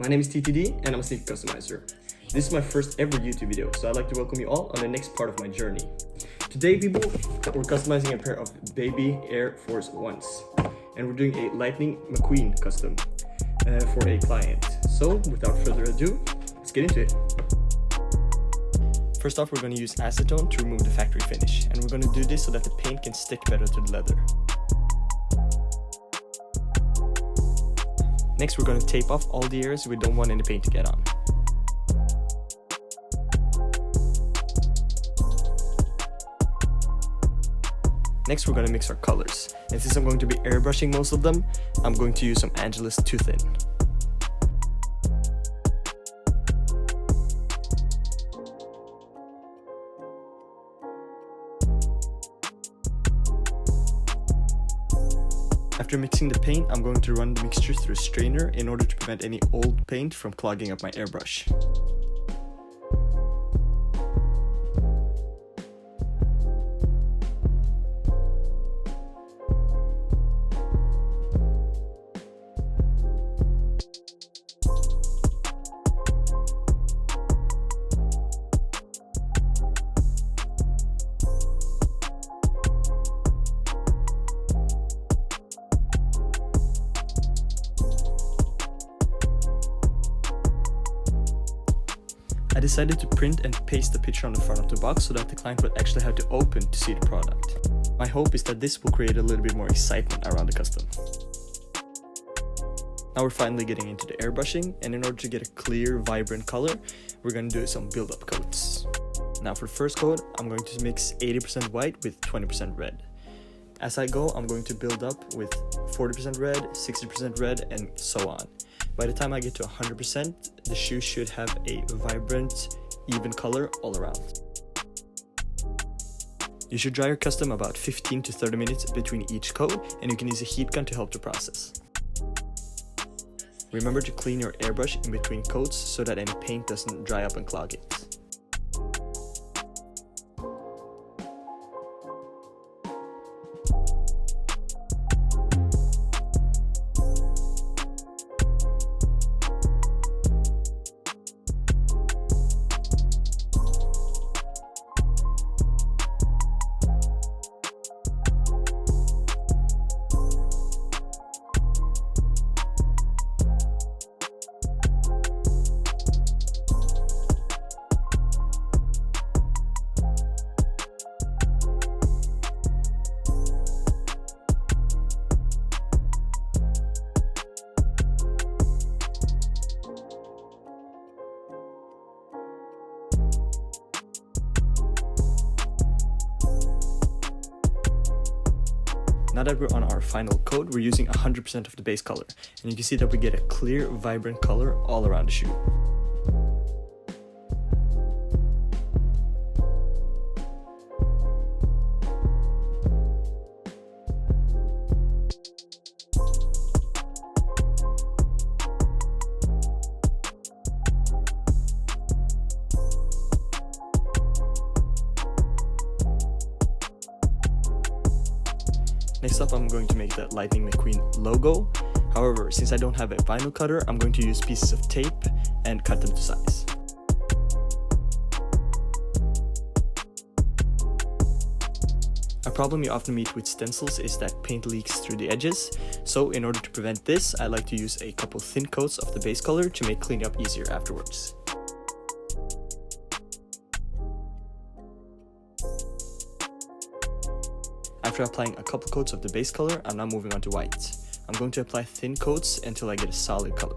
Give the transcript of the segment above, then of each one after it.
My name is TTD and I'm a sneaker customizer. This is my first ever YouTube video, so I'd like to welcome you all on the next part of my journey. Today, people, we're customizing a pair of baby Air Force 1's, and we're doing a Lightning McQueen custom for a client. So, without further ado, let's get into it. First off, we're going to use acetone to remove the factory finish, and we're going to do this so that the paint can stick better to the leather. Next, we're going to tape off all the areas we don't want any paint to get on. Next, we're going to mix our colors, and since I'm going to be airbrushing most of them, I'm going to use some Angelus Too Thin. After mixing the paint, I'm going to run the mixture through a strainer in order to prevent any old paint from clogging up my airbrush. I decided to print and paste the picture on the front of the box so that the client would actually have to open to see the product. My hope is that this will create a little bit more excitement around the custom. Now we're finally getting into the airbrushing, and in order to get a clear, vibrant color, we're going to do some build-up coats. Now for the first coat, I'm going to mix 80% white with 20% red. As I go, I'm going to build up with 40% red, 60% red, and so on. By the time I get to 100%, the shoe should have a vibrant, even color all around. You should dry your custom about 15 to 30 minutes between each coat, and you can use a heat gun to help the process. Remember to clean your airbrush in between coats so that any paint doesn't dry up and clog it. Now that we're on our final coat, we're using 100% of the base color, and you can see that we get a clear, vibrant color all around the shoe. Next up, I'm going to make the Lightning McQueen logo. However, since I don't have a vinyl cutter, I'm going to use pieces of tape and cut them to size. A problem you often meet with stencils is that paint leaks through the edges. So in order to prevent this, I like to use a couple thin coats of the base color to make cleaning up easier afterwards. After applying a couple coats of the base color, I'm now moving on to white. I'm going to apply thin coats until I get a solid color.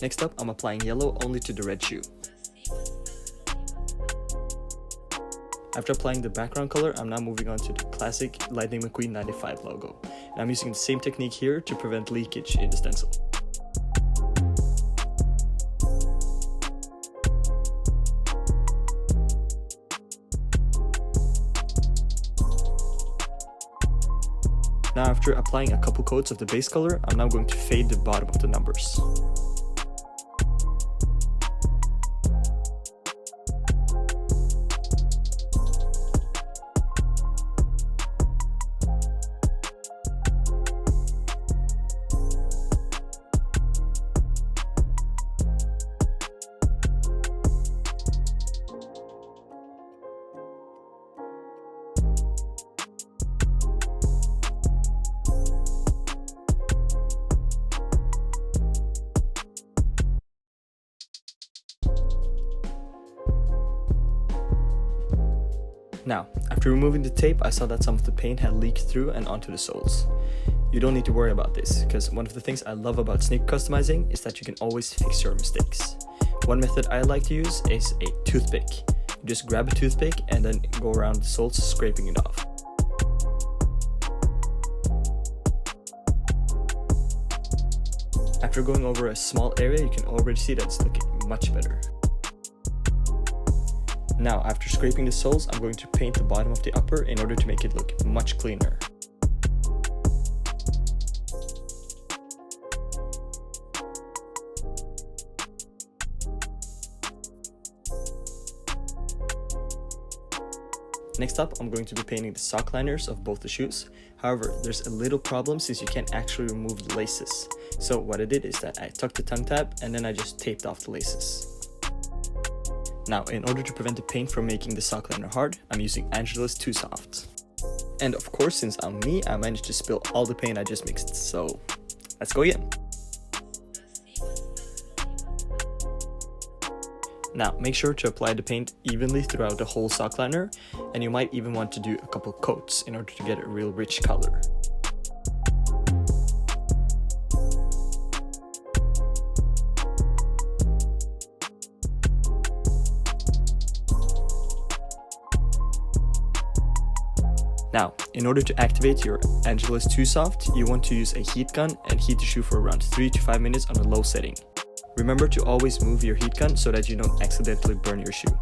Next up, I'm applying yellow only to the red shoe. After applying the background color, I'm now moving on to the classic Lightning McQueen 95 logo. And I'm using the same technique here to prevent leakage in the stencil. Now after applying a couple coats of the base color, I'm now going to fade the bottom of the numbers. Now, after removing the tape, I saw that some of the paint had leaked through and onto the soles. You don't need to worry about this, because one of the things I love about sneaker customizing is that you can always fix your mistakes. One method I like to use is a toothpick. You just grab a toothpick and then go around the soles, scraping it off. After going over a small area, you can already see that it's looking much better. Now, after scraping the soles, I'm going to paint the bottom of the upper in order to make it look much cleaner. Next up, I'm going to be painting the sock liners of both the shoes. However, there's a little problem since you can't actually remove the laces. So what I did is that I tucked the tongue tab and then I just taped off the laces. Now, in order to prevent the paint from making the sock liner hard, I'm using Angela's Too Soft. And of course, since I'm me, I managed to spill all the paint I just mixed, so let's go again. Now, make sure to apply the paint evenly throughout the whole sock liner, and you might even want to do a couple coats in order to get a real rich color. Now, in order to activate your Angela's Too Soft, you want to use a heat gun and heat the shoe for around 3 to 5 minutes on a low setting. Remember to always move your heat gun so that you don't accidentally burn your shoe.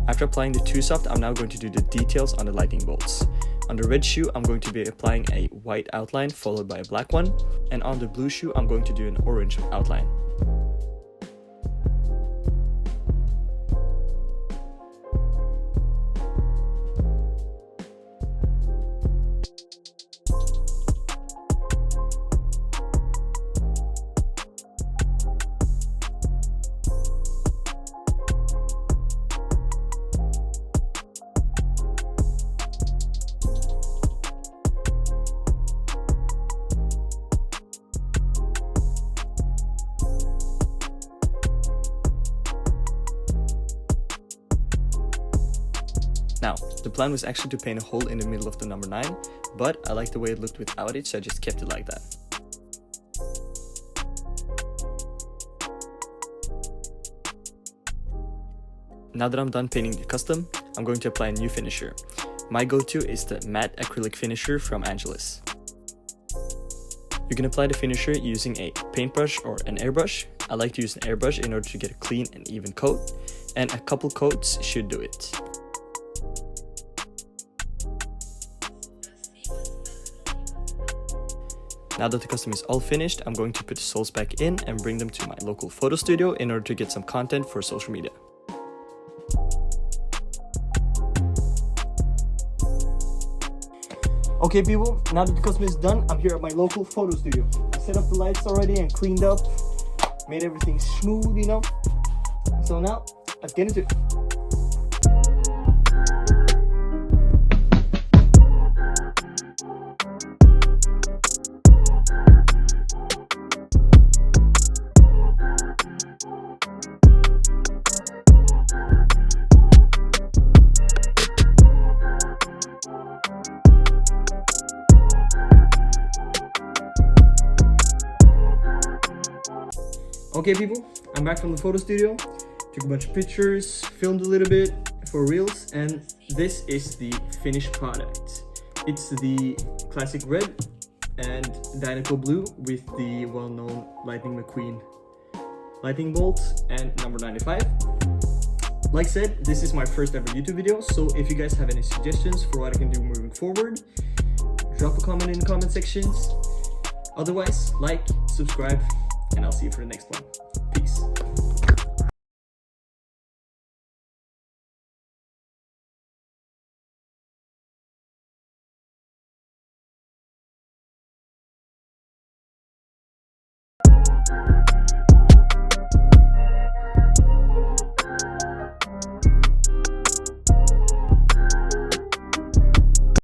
After applying the Too Soft, I'm now going to do the details on the lightning bolts. On the red shoe, I'm going to be applying a white outline followed by a black one, and on the blue shoe, I'm going to do an orange outline. Now, the plan was actually to paint a hole in the middle of the number 9, but I liked the way it looked without it, so I just kept it like that. Now that I'm done painting the custom, I'm going to apply a new finisher. My go-to is the matte acrylic finisher from Angela's. You can apply the finisher using a paintbrush or an airbrush. I like to use an airbrush in order to get a clean and even coat, and a couple coats should do it. Now that the custom is all finished, I'm going to put the soles back in and bring them to my local photo studio in order to get some content for social media. Okay people, now that the custom is done, I'm here at my local photo studio. I set up the lights already and cleaned up, made everything smooth, you know. So now, let's get into it. Okay people, I'm back from the photo studio, took a bunch of pictures, filmed a little bit for reels, and this is the finished product. It's the classic red and Dynaco blue with the well-known Lightning McQueen lightning bolts and number 95. Like I said, this is my first ever YouTube video, so if you guys have any suggestions for what I can do moving forward, drop a comment in the comment sections. Otherwise, like, subscribe, and I'll see you for the next one.